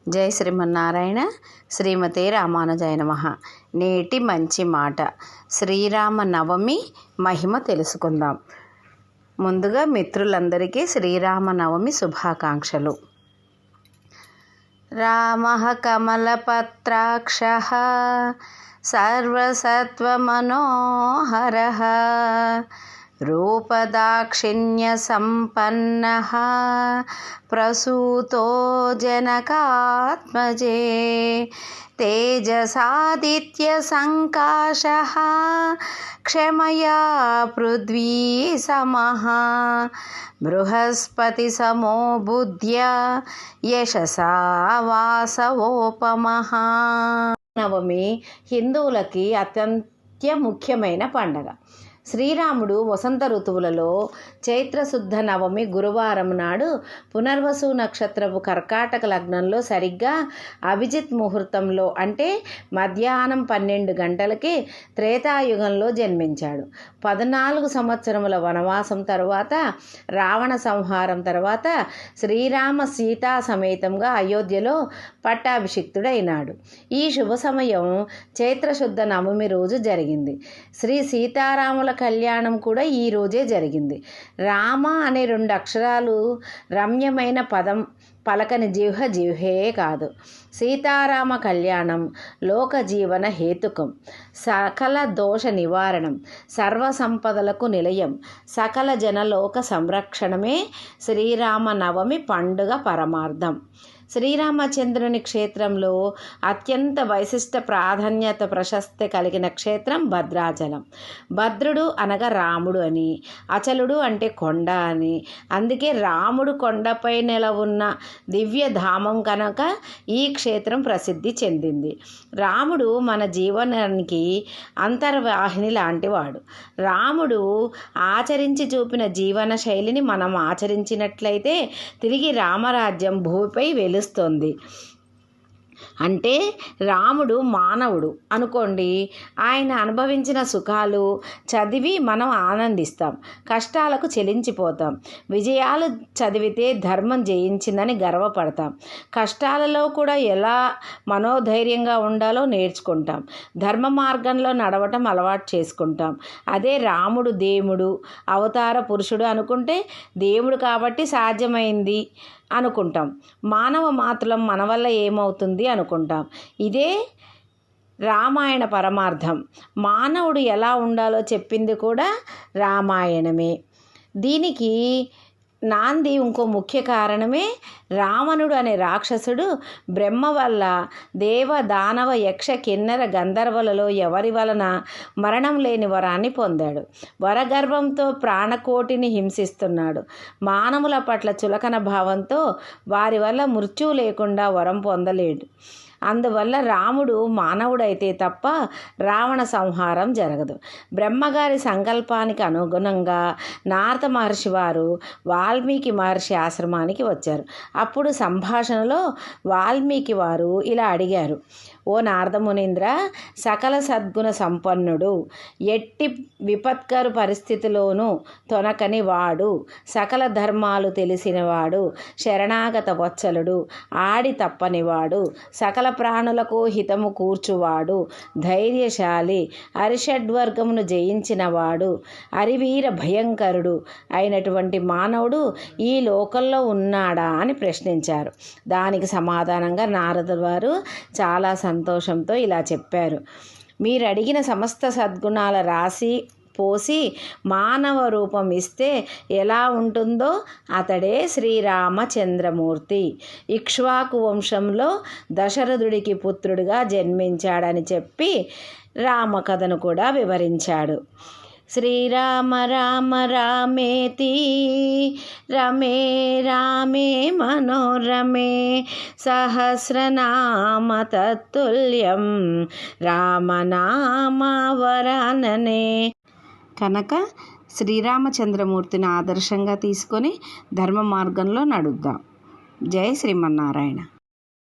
జై శ్రీమన్నారాయణ. శ్రీమతే రామానుజాయ నమః. నేటి మంచి మాట, శ్రీరామ నవమి మహిమ తెలుసుకుందాం. ముందుగా మిత్రులందరికీ శ్రీరామనవమి శుభాకాంక్షలు. రామః కమలపత్రాక్షః సర్వసత్వమనోహరః రూపదాక్షిణ్యసంపన్నః ప్రసూతో జనకాత్మజే తేజసాదిత్యసంకాశః క్షమయా పృథ్వీ సమః బృహస్పతిసమో బుద్ధ్యా యశసా వాసవోపమః. నవమి హిందువులకి అత్యంత ముఖ్యమైన పండగ. శ్రీరాముడు వసంత ఋతువులలో చైత్రశుద్ధ నవమి గురువారం నాడు పునర్వసు నక్షత్రపు కర్కాటక లగ్నంలో సరిగ్గా అభిజిత్ ముహూర్తంలో అంటే మధ్యాహ్నం 12 గంటలకి త్రేతాయుగంలో జన్మించాడు. 14 సంవత్సరముల వనవాసం తరువాత, రావణ సంహారం తర్వాత శ్రీరామ సీతా సమేతంగా అయోధ్యలో పట్టాభిషిక్తుడైనాడు. ఈ శుభ సమయం చైత్రశుద్ధ నవమి రోజు జరిగింది. శ్రీ సీతారాముల కళ్యాణం కూడా ఈ రోజే జరిగింది. రామ అనే 2 అక్షరాలు రమ్యమైన పదం పలకని జిహ్వే కాదు. సీతారామ కళ్యాణం లోక జీవన హేతుకం, సకల దోష నివారణం, సర్వ సంపదలకు నిలయం, సకల జనలోక సంరక్షణమే శ్రీరామ నవమి పండుగ పరమార్థం. శ్రీరామచంద్రుని క్షేత్రంలో అత్యంత వైశిష్ట ప్రాధాన్యత ప్రశస్తి కలిగిన క్షేత్రం భద్రాచలం. భద్రుడు అనగా రాముడు అని, అచలుడు అంటే కొండ అని, అందుకే రాముడు కొండపై నెలవున్న దివ్య ధామం కనుక ఈ క్షేత్రం ప్రసిద్ధి చెందింది. రాముడు మన జీవనానికి అంతర్వాహిని లాంటివాడు. రాముడు ఆచరించి చూపిన జీవన శైలిని మనం ఆచరించినట్లయితే తిరిగి రామరాజ్యం భూమిపై వెలుస్తుంది. అంటే రాముడు మానవుడు అనుకోండి. ఆయన అనుభవించిన సుఖాలు చదివి మనం ఆనందిస్తాం, కష్టాలకు చెలించిపోతాం. విజయాలు చదివితే ధర్మం జయించిందని గర్వపడతాం. కష్టాలలో కూడా ఎలా మనోధైర్యంగా ఉండాలో నేర్చుకుంటాం. ధర్మ మార్గంలో నడవటం అలవాటు చేసుకుంటాం. అదే రాముడు దేవుడు, అవతార పురుషుడు అనుకుంటే దేవుడు కాబట్టి సాధ్యమైంది అనుకుంటాం. మానవ మాత్రం మన వల్ల ఏమవుతుంది అనుకుంటాం. ఇదే రామాయణ పరమార్థం. మానవుడు ఎలా ఉండాలో చెప్పింది కూడా రామాయణమే. దీనికి నాంది ఇంకో ముఖ్య కారణమే రావణుడు అనే రాక్షసుడు బ్రహ్మ వల్ల దేవ దానవ యక్ష కిన్నెర గంధర్వులలో ఎవరి వలన మరణం లేని వరాన్ని పొందాడు. వరగర్వంతో ప్రాణకోటిని హింసిస్తున్నాడు. మానవుల పట్ల చులకన భావంతో వారి వల్ల మృత్యువు లేకుండా వరం పొందలేడు. అందువల్ల రాముడు మానవుడైతే తప్ప రావణ సంహారం జరగదు. బ్రహ్మగారి సంకల్పానికి అనుగుణంగా నారద మహర్షి వారు వాల్మీకి మహర్షి ఆశ్రమానికి వచ్చారు. అప్పుడు సంభాషణలో వాల్మీకి వారు ఇలా అడిగారు: ఓ నారదమునీంద్ర, సకల సద్గుణ సంపన్నుడు, ఎట్టి విపత్కరు పరిస్థితిలోనూ తొనకని వాడు, సకల ధర్మాలు తెలిసినవాడు, శరణాగత వత్సలుడు, ఆడి తప్పనివాడు, సకల ప్రాణులకు హితము కూర్చువాడు, ధైర్యశాలి, అరిషడ్వర్గమును జయించినవాడు, అరివీర భయంకరుడు అయినటువంటి మానవుడు ఈ లోకంలో ఉన్నాడా అని ప్రశ్నించారు. దానికి సమాధానంగా నారదుల వారు చాలా సంతోషంతో ఇలా చెప్పారు: మీరు అడిగిన సమస్త సద్గుణాల రాశి పోసి మానవ రూపం ఇస్తే ఎలా ఉంటుందో అతడే శ్రీరామచంద్రమూర్తి. ఇక్ష్వాకు వంశంలో దశరథుడికి పుత్రుడిగా జన్మించాడని చెప్పి రామకథను కూడా వివరించాడు. శ్రీరామ రామ రామేతి రమే రామే మనోరమే సహస్రనామ తత్తుల్యం రామనామవరాననే. కనుక శ్రీరామచంద్రమూర్తిని ఆదర్శంగా తీసుకొని ధర్మ మార్గంలో నడుద్దాం. జై శ్రీమన్నారాయణ.